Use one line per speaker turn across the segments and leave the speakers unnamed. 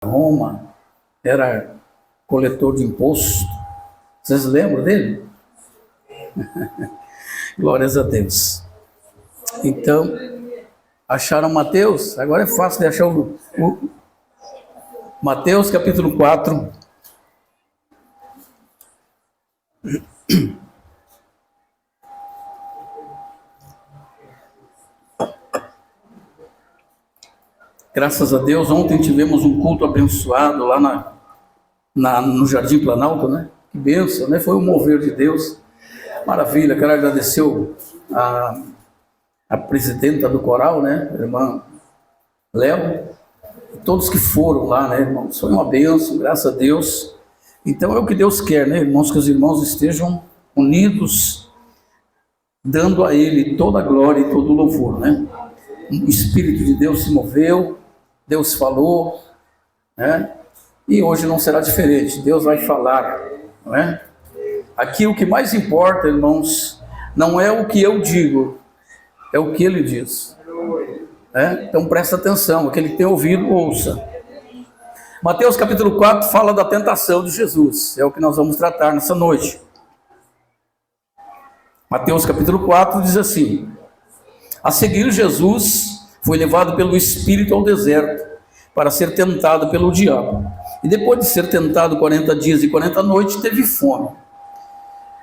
Roma, era coletor de imposto. Vocês lembram dele? Glórias a Deus. Então, acharam Mateus? Agora é fácil de achar o Mateus capítulo 4. Graças a Deus, ontem tivemos um culto abençoado lá no Jardim Planalto, né? Que bênção, né? Foi um mover de Deus. Maravilha, quero agradecer a presidenta do coral, né? A irmã Léo, e todos que foram lá, né, irmãos? Foi uma bênção, graças a Deus. Então é o que Deus quer, né, irmãos? Que os irmãos estejam unidos, dando a Ele toda a glória e todo o louvor, né? O Espírito de Deus se moveu, Deus falou, né? E hoje não será diferente, Deus vai falar, não é? Aqui o que mais importa, irmãos, não é o que eu digo, é o que Ele diz. Né? Então presta atenção, aquele que tem ouvido, ouça. Mateus capítulo 4 fala da tentação de Jesus, é o que nós vamos tratar nessa noite. Mateus capítulo 4 diz assim: a seguir, Jesus foi levado pelo Espírito ao deserto para ser tentado pelo diabo. E depois de ser tentado 40 dias e 40 noites, teve fome.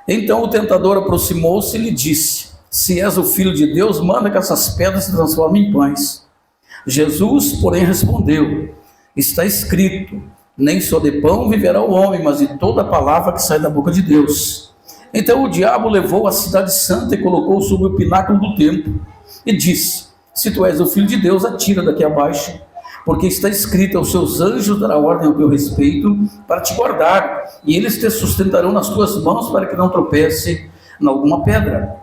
Então o tentador aproximou-se e lhe disse: se és o Filho de Deus, manda que essas pedras se transformem em pães. Jesus, porém, respondeu: está escrito, nem só de pão viverá o homem, mas de toda a palavra que sai da boca de Deus. Então o diabo levou a cidade santa e colocou sobre o pináculo do templo e disse: se tu és o Filho de Deus, atira daqui abaixo, porque está escrito, aos seus anjos dará ordem ao teu respeito para te guardar, e eles te sustentarão nas tuas mãos para que não tropece em alguma pedra.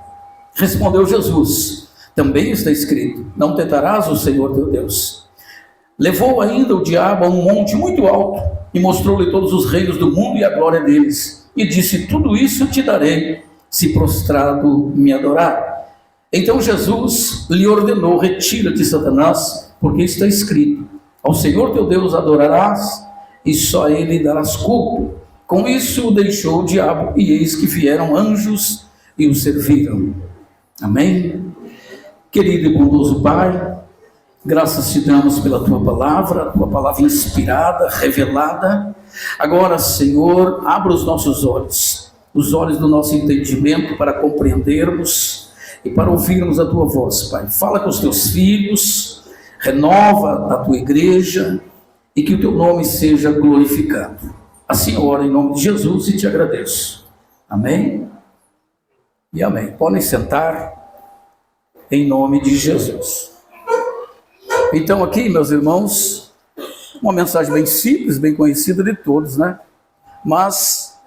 Respondeu Jesus: também está escrito, não tentarás o Senhor teu Deus. Levou ainda o diabo a um monte muito alto e mostrou-lhe todos os reinos do mundo e a glória deles, e disse: tudo isso te darei, se prostrado me adorar. Então Jesus lhe ordenou: retira-te, Satanás, porque está escrito, ao Senhor teu Deus adorarás, e só a Ele darás culto. Com isso o deixou o diabo, e eis que vieram anjos e o serviram. Amém? Querido e bondoso Pai, graças te damos pela tua palavra inspirada, revelada. Agora, Senhor, abra os nossos olhos, os olhos do nosso entendimento, para compreendermos e para ouvirmos a tua voz, Pai. Fala com os teus filhos, renova a tua igreja e que o teu nome seja glorificado. Assim eu oro em nome de Jesus e te agradeço. Amém e amém. Podem sentar em nome de Jesus. Então aqui, meus irmãos, uma mensagem bem simples, bem conhecida de todos, né? Mas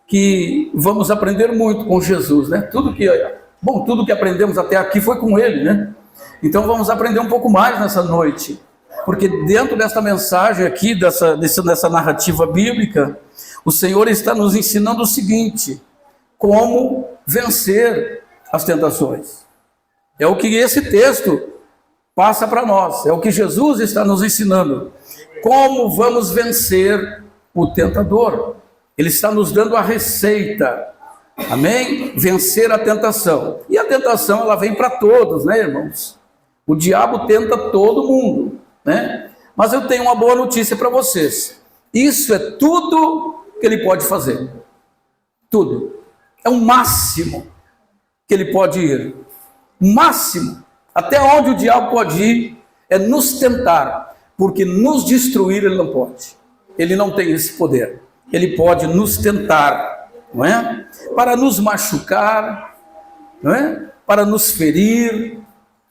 que vamos aprender muito com Jesus, né? Tudo que aprendemos até aqui foi com Ele, né? Então vamos aprender um pouco mais nessa noite, porque dentro desta mensagem aqui, dessa narrativa bíblica, o Senhor está nos ensinando o seguinte: como vencer as tentações. É o que esse texto passa para nós, é o que Jesus está nos ensinando. Como vamos vencer o tentador? Ele está nos dando a receita. Amém? Vencer a tentação. E a tentação, ela vem para todos, né, irmãos? O diabo tenta todo mundo, né? Mas eu tenho uma boa notícia para vocês. Isso é tudo que ele pode fazer. Tudo. É o máximo que ele pode ir. O máximo. Até onde o diabo pode ir é nos tentar, porque nos destruir ele não pode. Ele não tem esse poder. Ele pode nos tentar, não é? Para nos machucar, não é? Para nos ferir,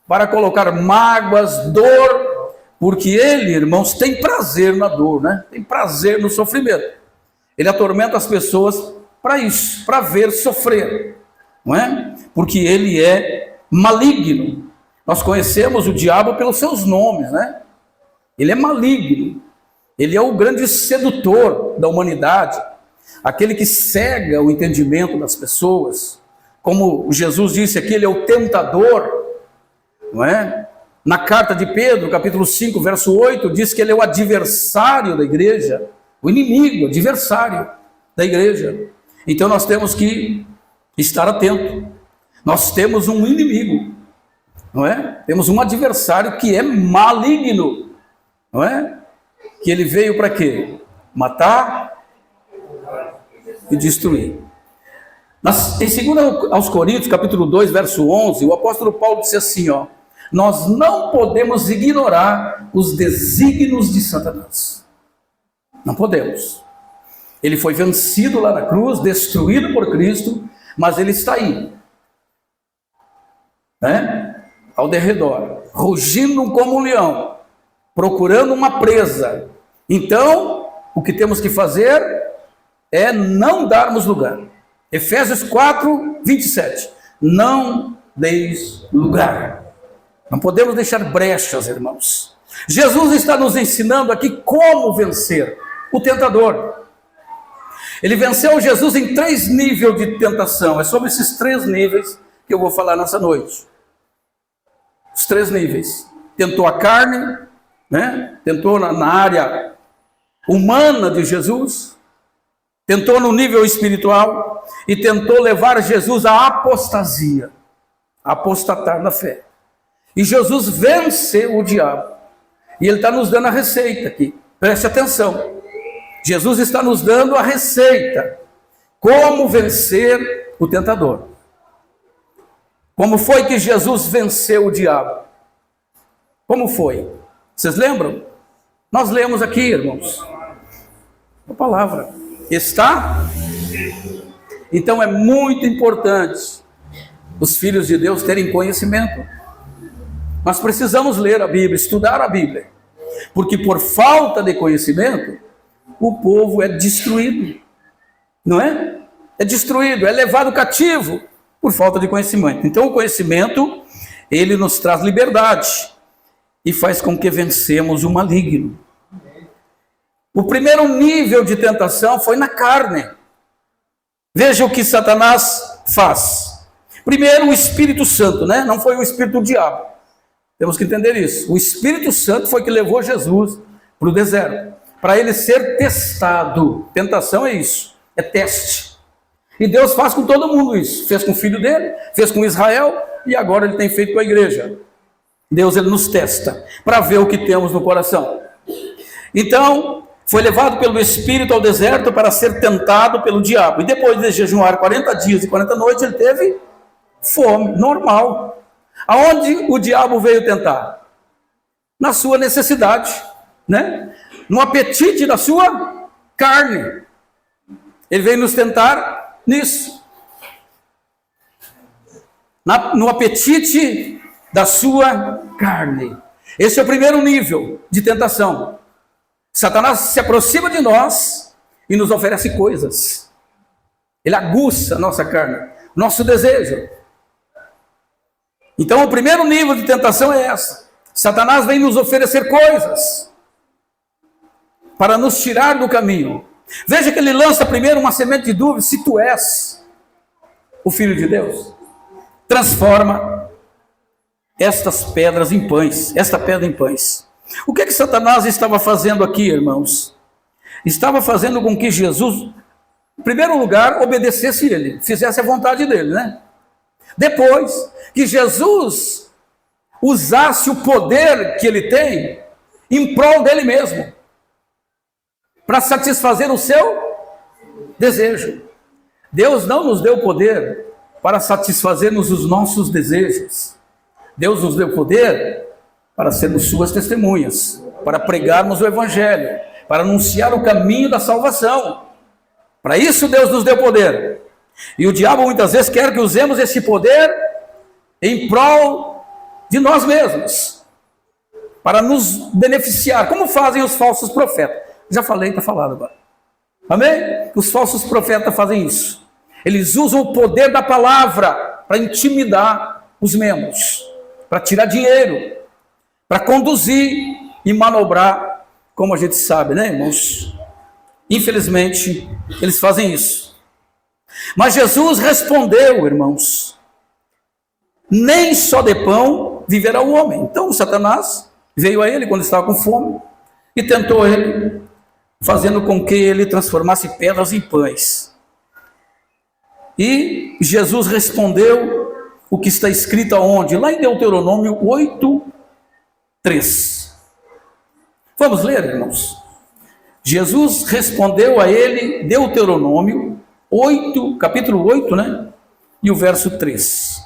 para colocar mágoas, dor, porque ele, irmãos, tem prazer na dor, né? Tem prazer no sofrimento. Ele atormenta as pessoas para isso, para ver sofrer, não é? Porque ele é maligno. Nós conhecemos o diabo pelos seus nomes, né? Ele é maligno. Ele é o grande sedutor da humanidade, aquele que cega o entendimento das pessoas. Como Jesus disse aqui, ele é o tentador, não é? Na carta de Pedro, capítulo 5, verso 8, diz que ele é o adversário da igreja, o inimigo, o adversário da igreja. Então nós temos que estar atento. Nós temos um inimigo, não é? Temos um adversário que é maligno, não é? Que ele veio para quê? Matar e destruir. Em 2 aos Coríntios, capítulo 2, verso 11, o apóstolo Paulo disse assim, ó: nós não podemos ignorar os desígnios de Satanás. Não podemos. Ele foi vencido lá na cruz, destruído por Cristo, mas ele está aí, né? Ao derredor, rugindo como um leão, procurando uma presa. Então, o que temos que fazer é não darmos lugar. Efésios 4, 27. Não deis lugar. Não podemos deixar brechas, irmãos. Jesus está nos ensinando aqui como vencer o tentador. Ele venceu Jesus em 3 níveis de tentação. É sobre esses 3 níveis que eu vou falar nessa noite. Os 3 níveis. Tentou a carne, né? Tentou na área humana de Jesus, tentou no nível espiritual e tentou levar Jesus à apostasia, a apostatar na fé. E Jesus venceu o diabo. E ele está nos dando a receita aqui. Preste atenção. Jesus está nos dando a receita. Como vencer o tentador. Como foi que Jesus venceu o diabo? Como foi? Vocês lembram? Nós lemos aqui, irmãos. A palavra está. Então é muito importante os filhos de Deus terem conhecimento. Nós precisamos ler a Bíblia, estudar a Bíblia. Porque por falta de conhecimento, o povo é destruído. Não é? É destruído, é levado cativo por falta de conhecimento. Então o conhecimento, ele nos traz liberdade e faz com que vencemos o maligno. O primeiro nível de tentação foi na carne. Veja o que Satanás faz. Primeiro o Espírito Santo, né? Não foi o Espírito do diabo. Temos que entender isso. O Espírito Santo foi que levou Jesus para o deserto, para ele ser testado. Tentação é isso, é teste. E Deus faz com todo mundo isso. Fez com o filho dele, fez com Israel e agora ele tem feito com a igreja. Deus, ele nos testa para ver o que temos no coração. Então, foi levado pelo Espírito ao deserto para ser tentado pelo diabo. E depois de jejuar 40 dias e 40 noites, ele teve fome, normal. Aonde o diabo veio tentar? Na sua necessidade, né? No apetite da sua carne. Ele veio nos tentar nisso. No apetite da sua carne. Esse é o primeiro nível de tentação. Satanás se aproxima de nós e nos oferece coisas. Ele aguça a nossa carne, nosso desejo. Então o primeiro nível de tentação é essa. Satanás vem nos oferecer coisas para nos tirar do caminho. Veja que ele lança primeiro uma semente de dúvida: se tu és o Filho de Deus, transforma estas pedras em pães, esta pedra em pães. O que Satanás estava fazendo aqui, irmãos? Estava fazendo com que Jesus, em primeiro lugar, obedecesse ele, fizesse a vontade dele, né? Depois, que Jesus usasse o poder que ele tem em prol dele mesmo, para satisfazer o seu desejo. Deus não nos deu poder para satisfazermos os nossos desejos. Deus nos deu poder para sermos suas testemunhas, para pregarmos o Evangelho, para anunciar o caminho da salvação. Para isso Deus nos deu poder. E o diabo muitas vezes quer que usemos esse poder em prol de nós mesmos, para nos beneficiar, como fazem os falsos profetas. Já falei, está falado agora. Amém? Os falsos profetas fazem isso. Eles usam o poder da palavra para intimidar os membros, para tirar dinheiro, para conduzir e manobrar, como a gente sabe, né, irmãos? Infelizmente, eles fazem isso. Mas Jesus respondeu, irmãos. nem só de pão viverá o homem. Então Satanás veio a ele quando estava com fome e tentou ele, fazendo com que ele transformasse pedras em pães. E Jesus respondeu o que está escrito aonde? Lá em Deuteronômio 8:3. Vamos ler, irmãos. Jesus respondeu a ele, Deuteronômio 8, capítulo 8, né? E o verso 3.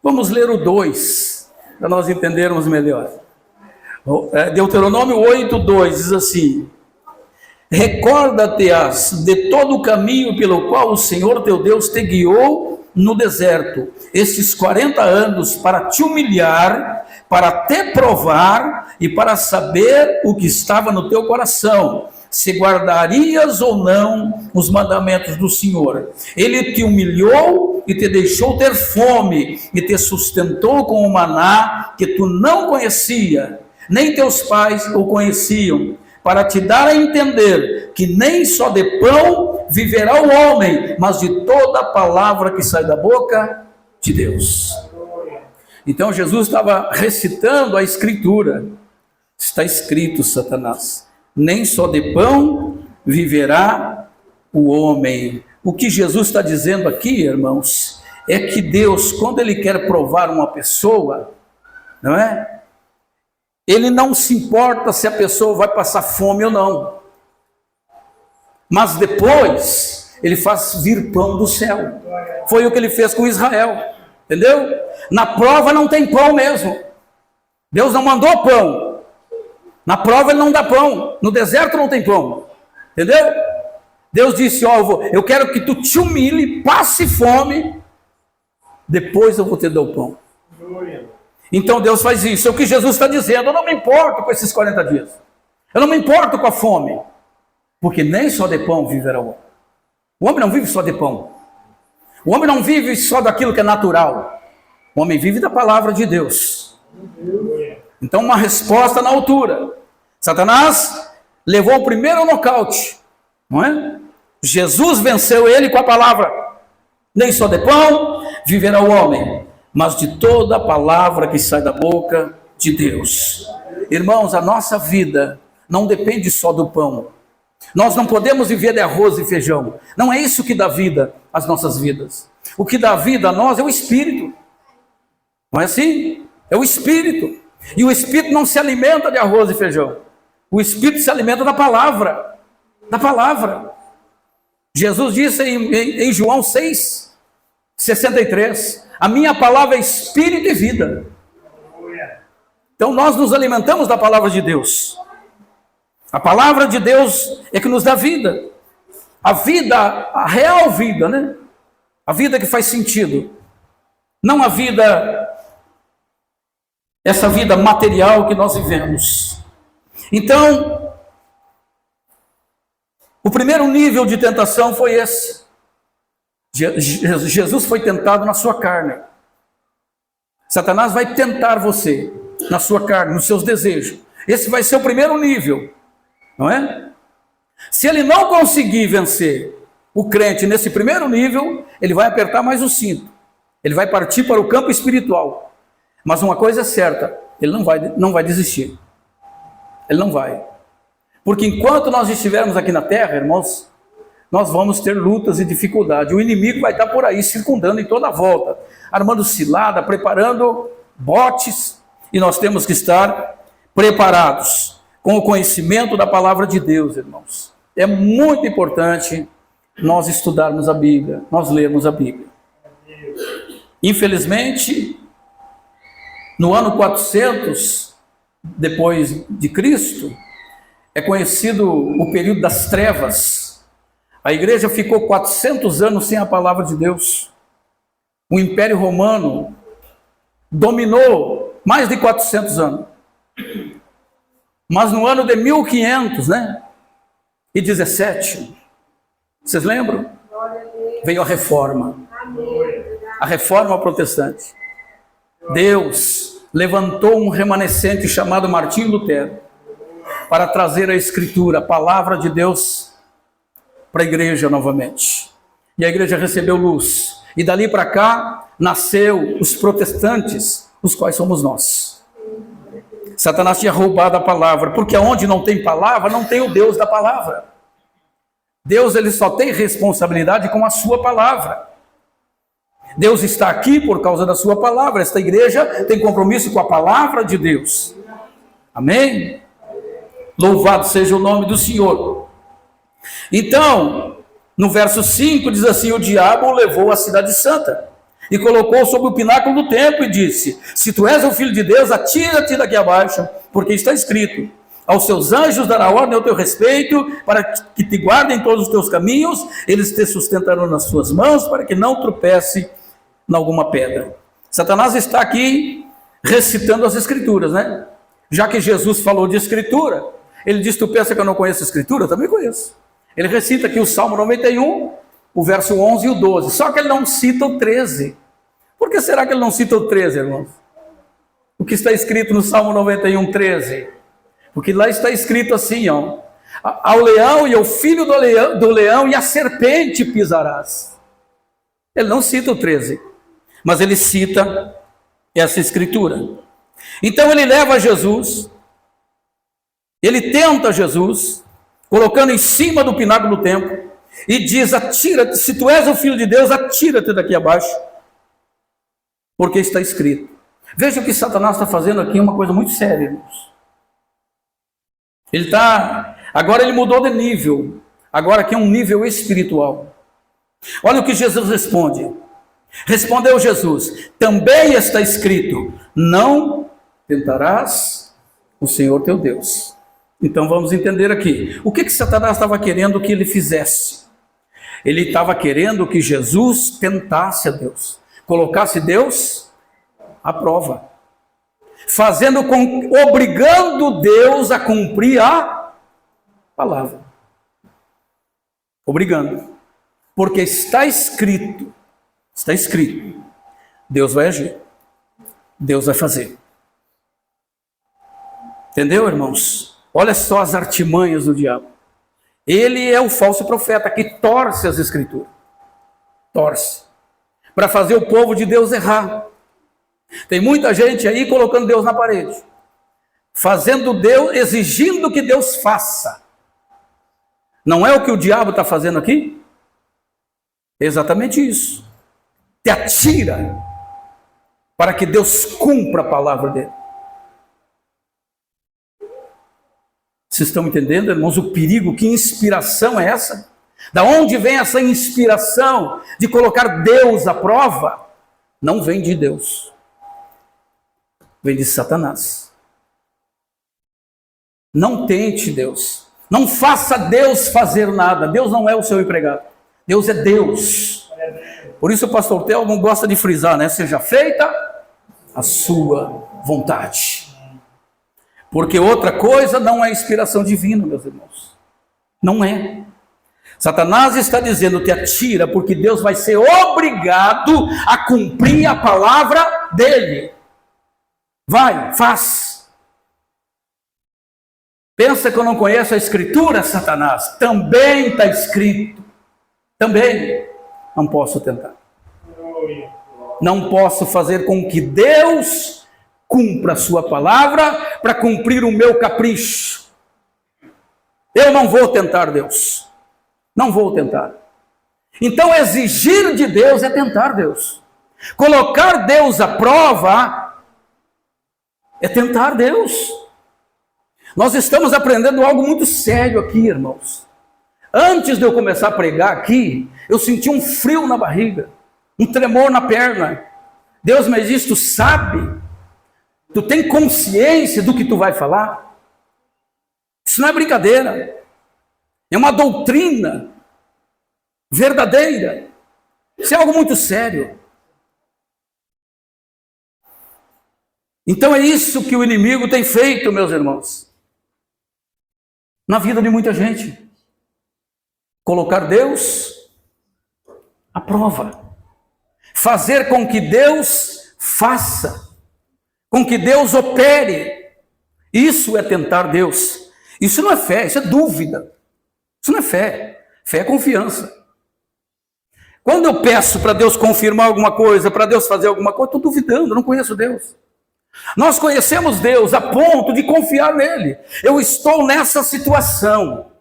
Vamos ler o 2, para nós entendermos melhor. Deuteronômio 8:2 diz assim: recorda-te-as de todo o caminho pelo qual o Senhor teu Deus te guiou no deserto, estes 40 anos, para te humilhar, para te provar e para saber o que estava no teu coração, se guardarias ou não os mandamentos do Senhor. Ele te humilhou e te deixou ter fome, e te sustentou com o maná que tu não conhecia, nem teus pais o conheciam, para te dar a entender que nem só de pão viverá o homem, mas de toda palavra que sai da boca de Deus. Então Jesus estava recitando a Escritura. Está escrito, Satanás, nem só de pão viverá o homem. O que Jesus está dizendo aqui, irmãos, é que Deus, quando Ele quer provar uma pessoa, não é? Ele não se importa se a pessoa vai passar fome ou não. Mas depois, Ele faz vir pão do céu. Foi o que Ele fez com Israel. Entendeu? Na prova não tem pão mesmo. Deus não mandou pão. Na prova Ele não dá pão. No deserto não tem pão. Entendeu? Deus disse, ó, eu quero que tu te humilhe, passe fome, depois eu vou te dar o pão. Então Deus faz isso. É o que Jesus está dizendo. Eu não me importo com esses 40 dias. Eu não me importo com a fome. Porque nem só de pão viverá o homem. O homem não vive só de pão. O homem não vive só daquilo que é natural. O homem vive da palavra de Deus. Então uma resposta na altura. Satanás levou o primeiro nocaute. Não é? Jesus venceu ele com a palavra. Nem só de pão viverá o homem, mas de toda a palavra que sai da boca de Deus. Irmãos, a nossa vida não depende só do pão. Nós não podemos viver de arroz e feijão. Não é isso que dá vida às nossas vidas. O que dá vida a nós é o Espírito. Não é assim? É o Espírito. E o Espírito não se alimenta de arroz e feijão. O Espírito se alimenta da palavra. Da palavra. Jesus disse em João 6:63, a minha palavra é Espírito e vida. Então nós nos alimentamos da palavra de Deus. A palavra de Deus é que nos dá vida. A vida, a real vida, né? A vida que faz sentido. Não a vida, essa vida material que nós vivemos. Então, o primeiro nível de tentação foi esse. Jesus foi tentado na sua carne. Satanás vai tentar você na sua carne, nos seus desejos. Esse vai ser o primeiro nível. Não é? Se ele não conseguir vencer o crente nesse primeiro nível, ele vai apertar mais o cinto. Ele vai partir para o campo espiritual. Mas uma coisa é certa, ele não vai desistir. Ele não vai. Porque enquanto nós estivermos aqui na terra, irmãos, nós vamos ter lutas e dificuldades. O inimigo vai estar por aí, circundando em toda a volta, armando cilada, preparando botes, e nós temos que estar preparados com o conhecimento da palavra de Deus, irmãos. É muito importante nós estudarmos a Bíblia, nós lermos a Bíblia. Infelizmente, no ano 400 depois de Cristo, é conhecido o período das trevas. A igreja ficou 400 anos sem a palavra de Deus. O Império Romano dominou mais de 400 anos. Mas no ano de 1500, né? E 17, vocês lembram? Veio a reforma. A reforma protestante. Deus levantou um remanescente chamado Martinho Lutero para trazer a Escritura, a palavra de Deus, para a igreja novamente. E a igreja recebeu luz. E dali para cá, nasceu os protestantes, os quais somos nós. Satanás tinha roubado a palavra, porque onde não tem palavra, não tem o Deus da palavra. Deus, ele só tem responsabilidade com a sua palavra. Deus está aqui por causa da sua palavra. Esta igreja tem compromisso com a palavra de Deus. Amém? Louvado seja o nome do Senhor. Então, no verso 5 diz assim: o diabo o levou à cidade santa e colocou sobre o pináculo do templo e disse: se tu és o filho de Deus, atira-te daqui abaixo, porque está escrito: aos seus anjos dará ordem ao teu respeito, para que te guardem todos os teus caminhos, eles te sustentarão nas suas mãos, para que não tropece em alguma pedra. Satanás está aqui recitando as escrituras, né? Já que Jesus falou de escritura, ele diz: tu pensa que eu não conheço a escritura? Eu também conheço. Ele recita aqui o Salmo 91, o verso 11 e o 12, só que ele não cita o 13. Por que será que ele não cita o 13, irmãos? O que está escrito no Salmo 91, 13? Porque lá está escrito assim, ó: ao leão e ao filho do leão e a serpente pisarás. Ele não cita o 13, mas ele cita essa escritura. Então ele leva Jesus, ele tenta Jesus, colocando em cima do pináculo do templo, e diz: atira-te, se tu és o filho de Deus, atira-te daqui abaixo, porque está escrito. Veja o que Satanás está fazendo aqui, uma coisa muito séria, irmãos. Agora ele mudou de nível, agora aqui é um nível espiritual. Olha o que Jesus responde. Respondeu Jesus: também está escrito: não tentarás o Senhor teu Deus. Então vamos entender aqui. O que Satanás estava querendo que ele fizesse? Ele estava querendo que Jesus tentasse a Deus, colocasse Deus à prova, obrigando Deus a cumprir a palavra. Obrigando. Porque está escrito, Deus vai agir, Deus vai fazer. Entendeu, irmãos? Olha só as artimanhas do diabo. Ele é o falso profeta que torce as escrituras. Torce. Para fazer o povo de Deus errar. Tem muita gente aí colocando Deus na parede. Fazendo Deus, exigindo que Deus faça. Não é o que o diabo está fazendo aqui? É exatamente isso. Te atira para que Deus cumpra a palavra dele. Vocês estão entendendo, irmãos, o perigo? Que inspiração é essa? Da onde vem essa inspiração de colocar Deus à prova? Não vem de Deus. Vem de Satanás. Não tente Deus. Não faça Deus fazer nada. Deus não é o seu empregado. Deus é Deus. Por isso o pastor Telmo gosta de frisar, né? Seja feita a sua vontade. Porque outra coisa não é inspiração divina, meus irmãos. Não é. Satanás está dizendo: te atira, porque Deus vai ser obrigado a cumprir a palavra dele. Vai, faz. Pensa que eu não conheço a escritura, Satanás? Também está escrito. Também. Não posso tentar. Não posso fazer com que Deus cumpra a sua palavra para cumprir o meu capricho. Eu não vou tentar Deus. Não vou tentar. Então exigir de Deus é tentar Deus. Colocar Deus à prova é tentar Deus. Nós estamos aprendendo algo muito sério aqui, irmãos. Antes de eu começar a pregar aqui, eu senti um frio na barriga, um tremor na perna. Deus me disse: tu sabe? Tu tem consciência do que tu vai falar? Isso não é brincadeira. É uma doutrina verdadeira. Isso é algo muito sério. Então é isso que o inimigo tem feito, meus irmãos, na vida de muita gente. Colocar Deus à prova. Fazer com que Deus faça. Com que Deus opere. Isso é tentar Deus. Isso não é fé, isso é dúvida. Isso não é fé. Fé é confiança. Quando eu peço para Deus confirmar alguma coisa, para Deus fazer alguma coisa, estou duvidando, eu não conheço Deus. Nós conhecemos Deus a ponto de confiar nele. Eu estou nessa situação,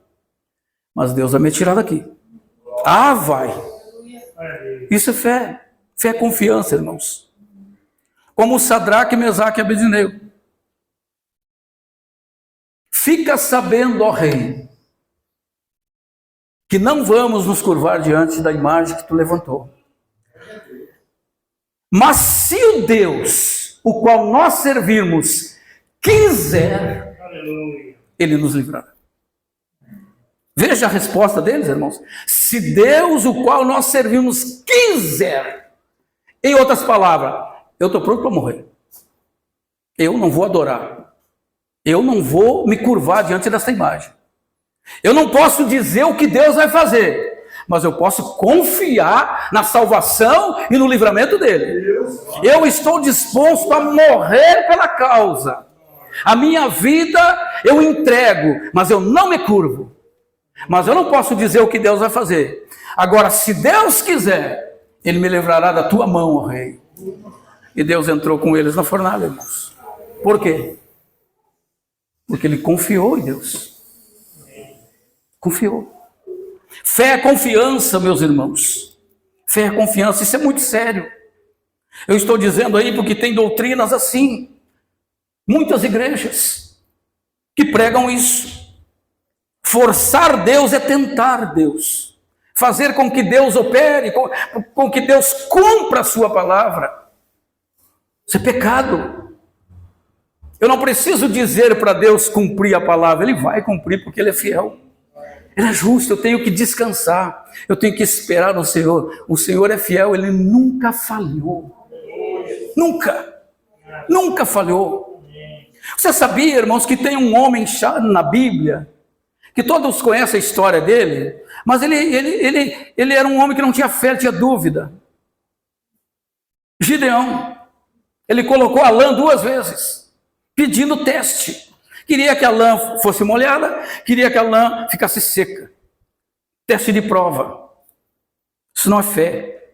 mas Deus vai me tirar daqui. Ah, vai. Isso é fé. Fé é confiança, irmãos. Como Sadraque, Mesaque e Abednego. Fica sabendo, ó rei, que não vamos nos curvar diante da imagem que tu levantou. Mas se o Deus, o qual nós servimos, quiser, ele nos livrará. Veja a resposta deles, irmãos. Se Deus, o qual nós servimos, quiser. Em outras palavras, eu estou pronto para morrer. Eu não vou adorar. Eu não vou me curvar diante dessa imagem. Eu não posso dizer o que Deus vai fazer, mas eu posso confiar na salvação e no livramento dele. Eu estou disposto a morrer pela causa. A minha vida eu entrego, mas eu não me curvo. Mas eu não posso dizer o que Deus vai fazer. Agora, se Deus quiser, ele me livrará da tua mão, ó rei. E Deus entrou com eles na fornalha, irmãos. Por quê? Porque ele confiou em Deus. Confiou. Fé é confiança, meus irmãos. Fé é confiança, isso é muito sério. Eu estou dizendo aí porque tem doutrinas assim. Muitas igrejas que pregam isso. Forçar Deus é tentar Deus. Fazer com que Deus opere, com que Deus cumpra a sua palavra. Isso é pecado. Eu não preciso dizer para Deus cumprir a palavra. Ele vai cumprir porque ele é fiel. Ele é justo, eu tenho que descansar, eu tenho que esperar no Senhor. O Senhor é fiel, ele nunca falhou. Nunca falhou. Você sabia, irmãos, que tem um homem na Bíblia, que todos conhecem a história dele, mas ele era um homem que não tinha fé, tinha dúvida. Gideão, ele colocou a lã 2 vezes, pedindo teste. Queria que a lã fosse molhada, queria que a lã ficasse seca. Teste de prova. Isso não é fé.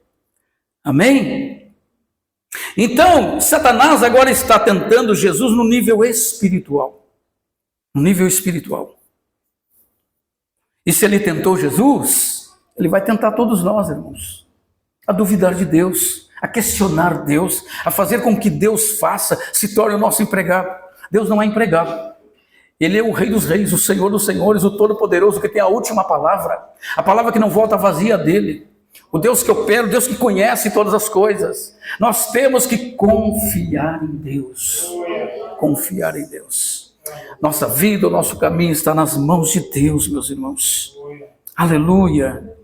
Amém? Então, Satanás agora está tentando Jesus no nível espiritual. No nível espiritual. E se ele tentou Jesus, ele vai tentar todos nós, irmãos. A duvidar de Deus, a questionar Deus, a fazer com que Deus faça, se torne o nosso empregado. Deus não é empregado. Ele é o Rei dos Reis, o Senhor dos Senhores, o Todo-Poderoso, que tem a última palavra, a palavra que não volta vazia dele, o Deus que opera, o Deus que conhece todas as coisas. Nós temos que confiar em Deus, confiar em Deus. Nossa vida, o nosso caminho está nas mãos de Deus, meus irmãos. Aleluia.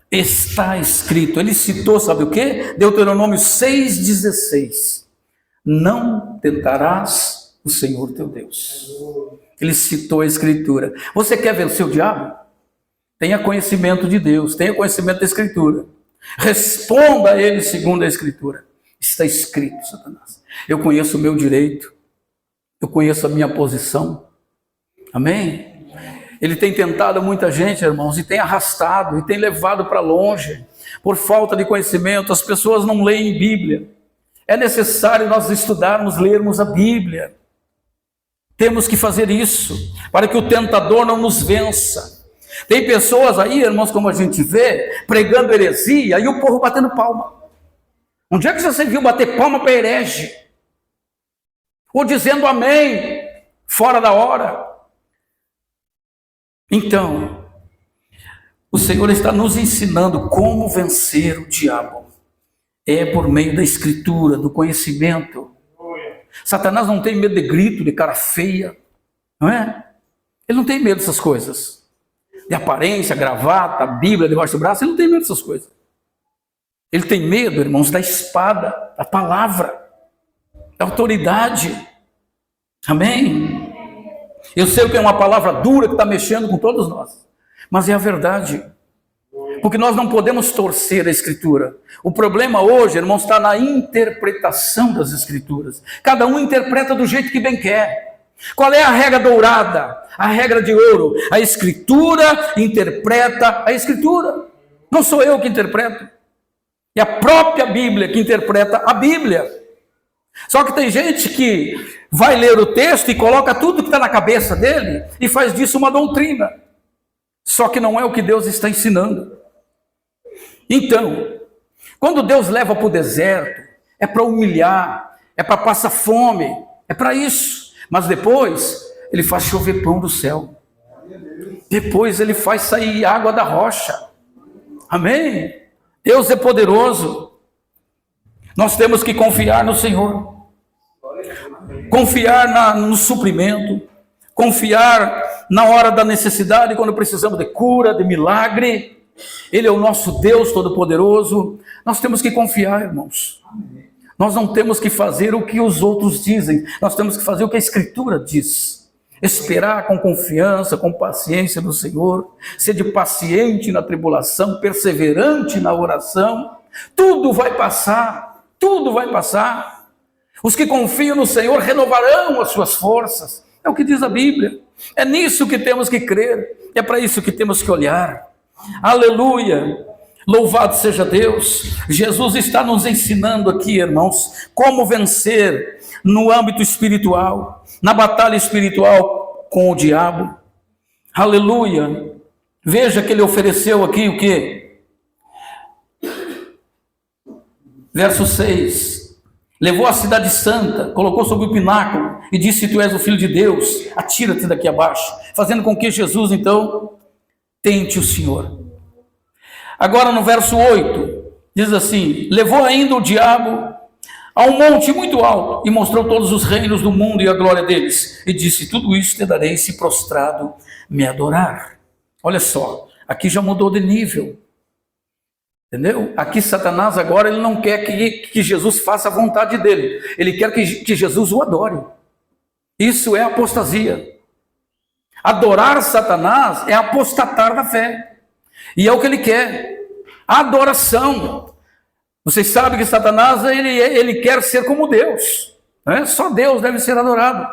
Está escrito, ele citou, sabe o quê? Deuteronômio 6,16. Não tentarás o Senhor teu Deus. Ele citou a Escritura. Você quer vencer o diabo? Tenha conhecimento de Deus, tenha conhecimento da Escritura. Responda a ele segundo a Escritura. Está escrito, Satanás. Eu conheço o meu direito, eu conheço a minha posição. Amém? Ele tem tentado muita gente, irmãos, e tem arrastado, e tem levado para longe. Por falta de conhecimento, as pessoas não leem Bíblia. É necessário nós estudarmos, lermos a Bíblia. Temos que fazer isso, para que o tentador não nos vença. Tem pessoas aí, irmãos, como a gente vê, pregando heresia, e o povo batendo palma. Onde é que você viu bater palma para herege? Ou dizendo amém, fora da hora? Então, o Senhor está nos ensinando como vencer o diabo. É por meio da Escritura, do conhecimento. Satanás não tem medo de grito, de cara feia, não é? Ele não tem medo dessas coisas. De aparência, gravata, Bíblia debaixo do braço, ele não tem medo dessas coisas. Ele tem medo, irmãos, da espada, da palavra, da autoridade. Amém? Eu sei que é uma palavra dura que está mexendo com todos nós, mas é a verdade. Porque nós não podemos torcer a Escritura. O problema hoje, irmãos, está na interpretação das Escrituras. Cada um interpreta do jeito que bem quer. Qual é a regra dourada? A regra de ouro. A Escritura interpreta a Escritura. Não sou eu que interpreto. É a própria Bíblia que interpreta a Bíblia. Só que tem gente que vai ler o texto e coloca tudo que está na cabeça dele e faz disso uma doutrina. Só que não é o que Deus está ensinando. Então, quando Deus leva para o deserto, é para humilhar, é para passar fome, é para isso. Mas depois, ele faz chover pão do céu. Depois ele faz sair água da rocha. Amém? Deus é poderoso. Nós temos que confiar no Senhor. Confiar no suprimento. Confiar na hora da necessidade, quando precisamos de cura, de milagre. Ele é o nosso Deus Todo-Poderoso. Nós temos que confiar, irmãos. Nós não temos que fazer o que os outros dizem. Nós temos que fazer o que a Escritura diz. Esperar com confiança, com paciência no Senhor, ser paciente na tribulação, perseverante na oração. Tudo vai passar, tudo vai passar. Os que confiam no Senhor renovarão as suas forças. É o que diz a Bíblia. É nisso que temos que crer, é para isso que temos que olhar. Aleluia! Louvado seja Deus. Jesus está nos ensinando aqui, irmãos, como vencer no âmbito espiritual, na batalha espiritual com o diabo. Aleluia. Veja que ele ofereceu aqui o quê? Verso 6. Levou a cidade santa, colocou sobre o pináculo e disse: tu és o Filho de Deus, atira-te daqui abaixo, fazendo com que Jesus então tente o Senhor. Agora no verso 8, diz assim: levou ainda o diabo a um monte muito alto e mostrou todos os reinos do mundo e a glória deles, e disse: tudo isso te darei se prostrado me adorar. Olha só, aqui já mudou de nível, entendeu? Aqui Satanás agora ele não quer que Jesus faça a vontade dele, ele quer que Jesus o adore. Isso é apostasia. Adorar Satanás é apostatar da fé, e é o que ele quer, adoração. Vocês sabem que Satanás ele quer ser como Deus, né? Só Deus deve ser adorado.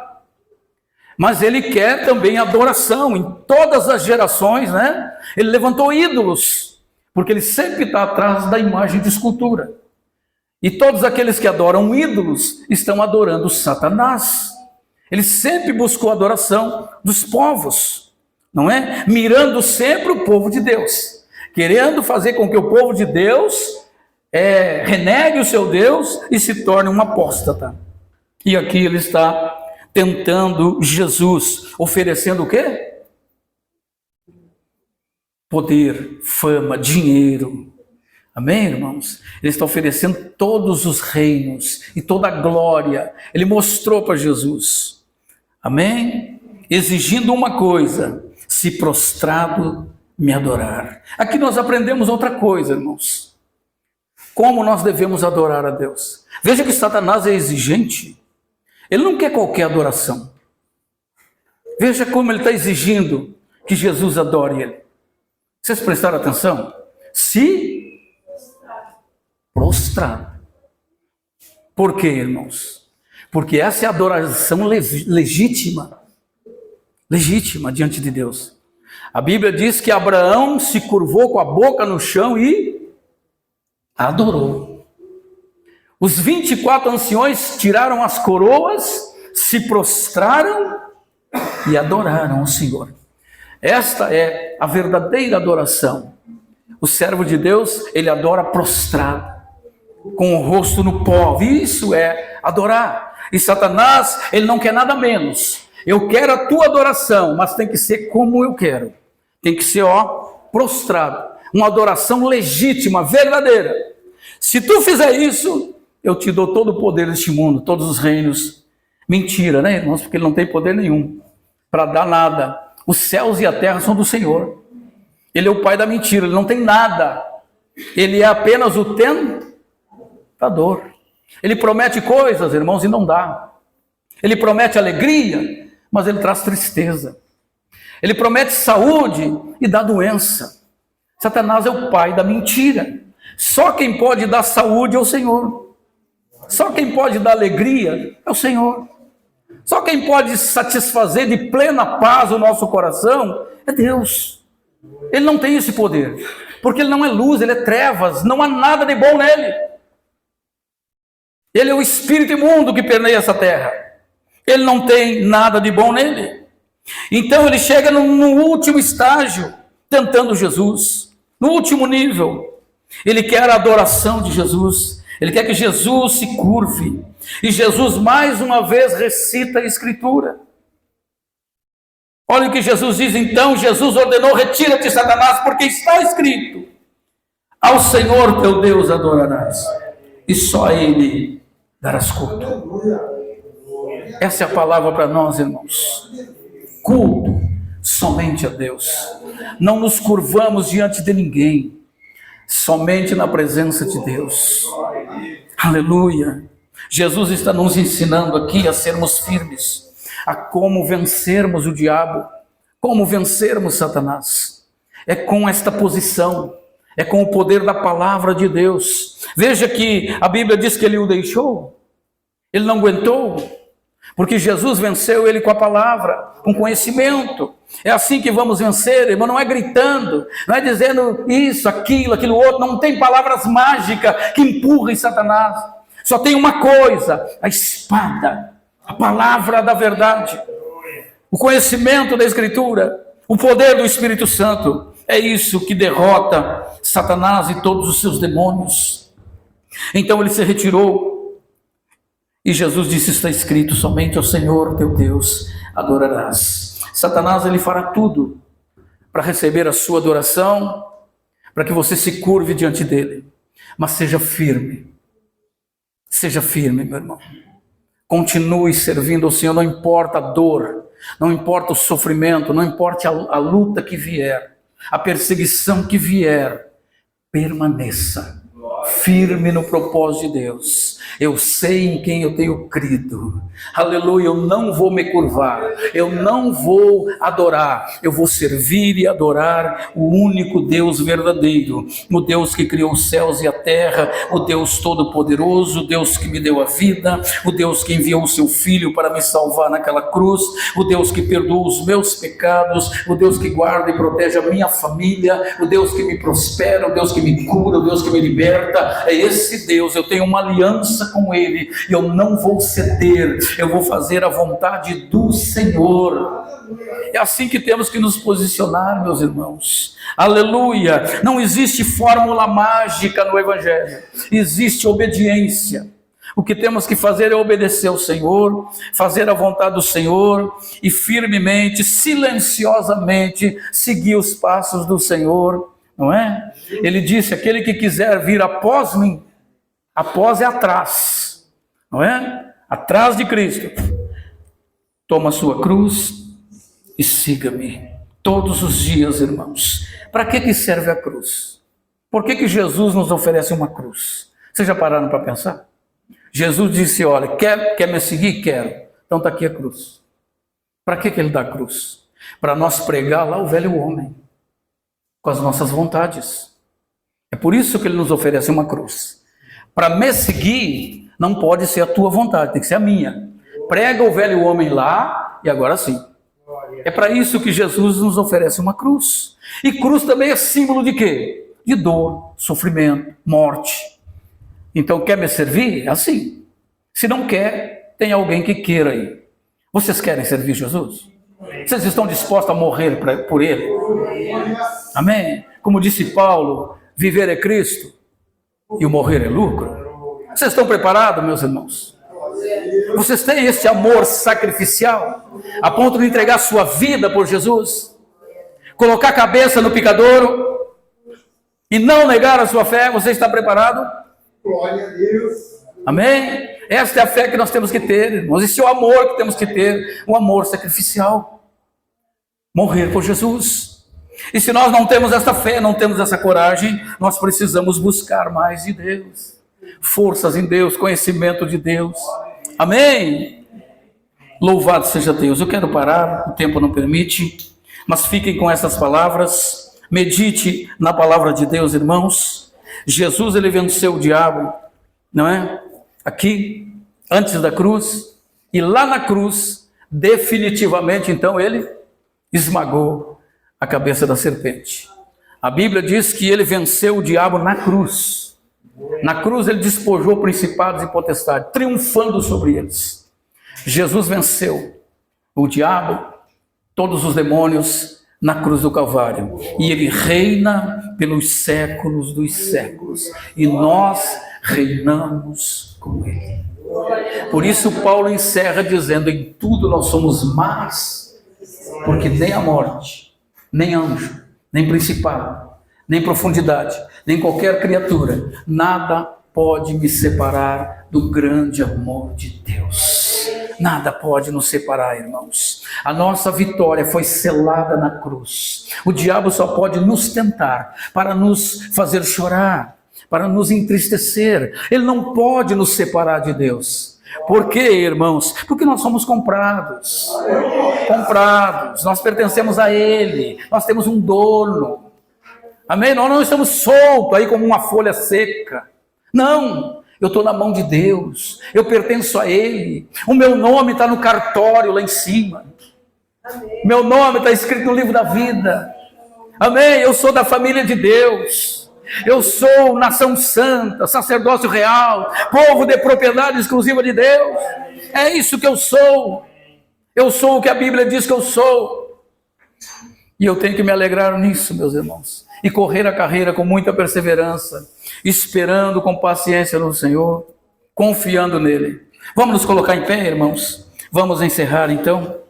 Mas ele quer também adoração em todas as gerações, né? Ele levantou ídolos, porque ele sempre está atrás da imagem de escultura. E todos aqueles que adoram ídolos estão adorando Satanás. Ele sempre buscou a adoração dos povos, não é? Mirando sempre o povo de Deus, querendo fazer com que o povo de Deus renegue o seu Deus e se torne um apóstata. E aqui ele está tentando Jesus, oferecendo o quê? Poder, fama, dinheiro. Amém, irmãos? Ele está oferecendo todos os reinos e toda a glória. Ele mostrou para Jesus. Amém? Exigindo uma coisa: se prostrado me adorar. Aqui nós aprendemos outra coisa, irmãos. Como nós devemos adorar a Deus. Veja que Satanás é exigente. Ele não quer qualquer adoração. Veja como ele está exigindo que Jesus adore ele. Vocês prestaram atenção? Se prostrar. Por quê, irmãos? Porque essa é a adoração legítima. Legítima diante de Deus. A Bíblia diz que Abraão se curvou com a boca no chão e adorou. Os 24 anciões tiraram as coroas, se prostraram e adoraram o Senhor. Esta é a verdadeira adoração. O servo de Deus, ele adora prostrado, com o rosto no pó. Isso é adorar. E Satanás, ele não quer nada menos. Eu quero a tua adoração, mas tem que ser como eu quero. Tem que ser, prostrado. Uma adoração legítima, verdadeira. Se tu fizer isso, eu te dou todo o poder deste mundo, todos os reinos. Mentira, né, irmãos? Porque ele não tem poder nenhum para dar nada. Os céus e a terra são do Senhor. Ele é o pai da mentira, ele não tem nada. Ele é apenas o tentador. Ele promete coisas, irmãos, e não dá. Ele promete alegria, mas ele traz tristeza. Ele promete saúde e dá doença. Satanás é o pai da mentira. Só quem pode dar saúde é o Senhor. Só quem pode dar alegria é o Senhor. Só quem pode satisfazer de plena paz o nosso coração é Deus. Ele não tem esse poder. Porque ele não é luz, ele é trevas, não há nada de bom nele. Ele é o espírito imundo que permeia essa terra. Ele não tem nada de bom nele. Então ele chega no último estágio, tentando Jesus, no último nível. Ele quer a adoração de Jesus, ele quer que Jesus se curve. E Jesus mais uma vez recita a Escritura. Olha o que Jesus diz então. Jesus ordenou: retira-te, Satanás, porque está escrito: ao Senhor teu Deus adorarás, e só a Ele darás culto. Essa é a palavra para nós, irmãos. Culto somente a Deus. Não nos curvamos diante de ninguém, somente na presença de Deus. Aleluia. Jesus está nos ensinando aqui a sermos firmes, a como vencermos o diabo, como vencermos Satanás. É com esta posição, é com o poder da palavra de Deus. Veja que a Bíblia diz que ele o deixou, ele não aguentou, porque Jesus venceu ele com a palavra, com conhecimento. É assim que vamos vencer, irmão, não é gritando, não é dizendo isso, aquilo outro, não tem palavras mágicas que empurrem Satanás. Só tem uma coisa: a espada, a palavra da verdade, o conhecimento da Escritura, o poder do Espírito Santo. É isso que derrota Satanás e todos os seus demônios. Então ele se retirou e Jesus disse: está escrito, somente ao Senhor teu Deus adorarás. Satanás, ele fará tudo para receber a sua adoração, para que você se curve diante dele. Mas seja firme, meu irmão. Continue servindo ao Senhor, não importa a dor, não importa o sofrimento, não importa a luta que vier, a perseguição que vier, permaneça firme no propósito de Deus. Eu sei em quem eu tenho crido. Aleluia. Eu não vou me curvar, eu não vou adorar, eu vou servir e adorar o único Deus verdadeiro, o Deus que criou os céus e a terra, o Deus todo-poderoso, o Deus que me deu a vida, o Deus que enviou o seu Filho para me salvar naquela cruz, o Deus que perdoa os meus pecados, o Deus que guarda e protege a minha família, o Deus que me prospera, o Deus que me cura, o Deus que me liberta. É esse Deus. Eu tenho uma aliança com Ele e eu não vou ceder, eu vou fazer a vontade do Senhor. É assim que temos que nos posicionar, meus irmãos. Aleluia. Não existe fórmula mágica no Evangelho, existe obediência. O que temos que fazer é obedecer ao Senhor, fazer a vontade do Senhor e firmemente, silenciosamente seguir os passos do Senhor. Não é? Ele disse: aquele que quiser vir após mim, após é atrás, não é? Atrás de Cristo, toma a sua cruz e siga-me todos os dias, irmãos. Para que serve a cruz? Por que Jesus nos oferece uma cruz? Vocês já pararam para pensar? Jesus disse: olha, quer me seguir? Quero. Então está aqui a cruz. Para que ele dá a cruz? Para nós pregar lá o velho homem, com as nossas vontades. É por isso que ele nos oferece uma cruz. Para me seguir, não pode ser a tua vontade, tem que ser a minha. Prega o velho homem lá e agora sim. É para isso que Jesus nos oferece uma cruz. E cruz também é símbolo de quê? De dor, sofrimento, morte. Então quer me servir? É assim. Se não quer, tem alguém que queira aí. Vocês querem servir Jesus? Vocês estão dispostos a morrer por Ele? Amém? Como disse Paulo, viver é Cristo e o morrer é lucro. Vocês estão preparados, meus irmãos? Vocês têm esse amor sacrificial a ponto de entregar sua vida por Jesus? Colocar a cabeça no picadouro e não negar a sua fé? Você está preparado?
Glória a Deus.
Amém? Esta é a fé que nós temos que ter, irmãos. Esse é o amor que temos que ter, um amor sacrificial. Morrer por Jesus. E se nós não temos essa fé, não temos essa coragem, nós precisamos buscar mais de Deus. Forças em Deus, conhecimento de Deus. Amém? Louvado seja Deus. Eu quero parar, o tempo não permite, mas fiquem com essas palavras. Medite na palavra de Deus, irmãos. Jesus, ele venceu o diabo, não é? Aqui, antes da cruz, e lá na cruz, definitivamente, então, ele esmagou a cabeça da serpente. A Bíblia diz que ele venceu o diabo na cruz. Na cruz ele despojou principados e potestades, triunfando sobre eles. Jesus venceu o diabo, todos os demônios na cruz do Calvário. E ele reina pelos séculos dos séculos. E nós reinamos com ele. Por isso Paulo encerra dizendo: em tudo nós somos mais, porque nem a morte, nem anjo, nem principado, nem profundidade, nem qualquer criatura, nada pode me separar do grande amor de Deus. Nada pode nos separar, irmãos. A nossa vitória foi selada na cruz. O diabo só pode nos tentar para nos fazer chorar, para nos entristecer. Ele não pode nos separar de Deus. Por quê, irmãos? Porque nós somos comprados. Comprados. Nós pertencemos a Ele. Nós temos um dono. Amém? Nós não estamos soltos aí como uma folha seca. Não. Eu estou na mão de Deus. Eu pertenço a Ele. O meu nome está no cartório lá em cima. Amém. Meu nome está escrito no livro da vida. Amém? Eu sou da família de Deus. Eu sou nação santa, sacerdócio real, povo de propriedade exclusiva de Deus. É isso que eu sou. Eu sou o que a Bíblia diz que eu sou. E eu tenho que me alegrar nisso, meus irmãos. E correr a carreira com muita perseverança, esperando com paciência no Senhor, confiando nele. Vamos nos colocar em pé, irmãos? Vamos encerrar então.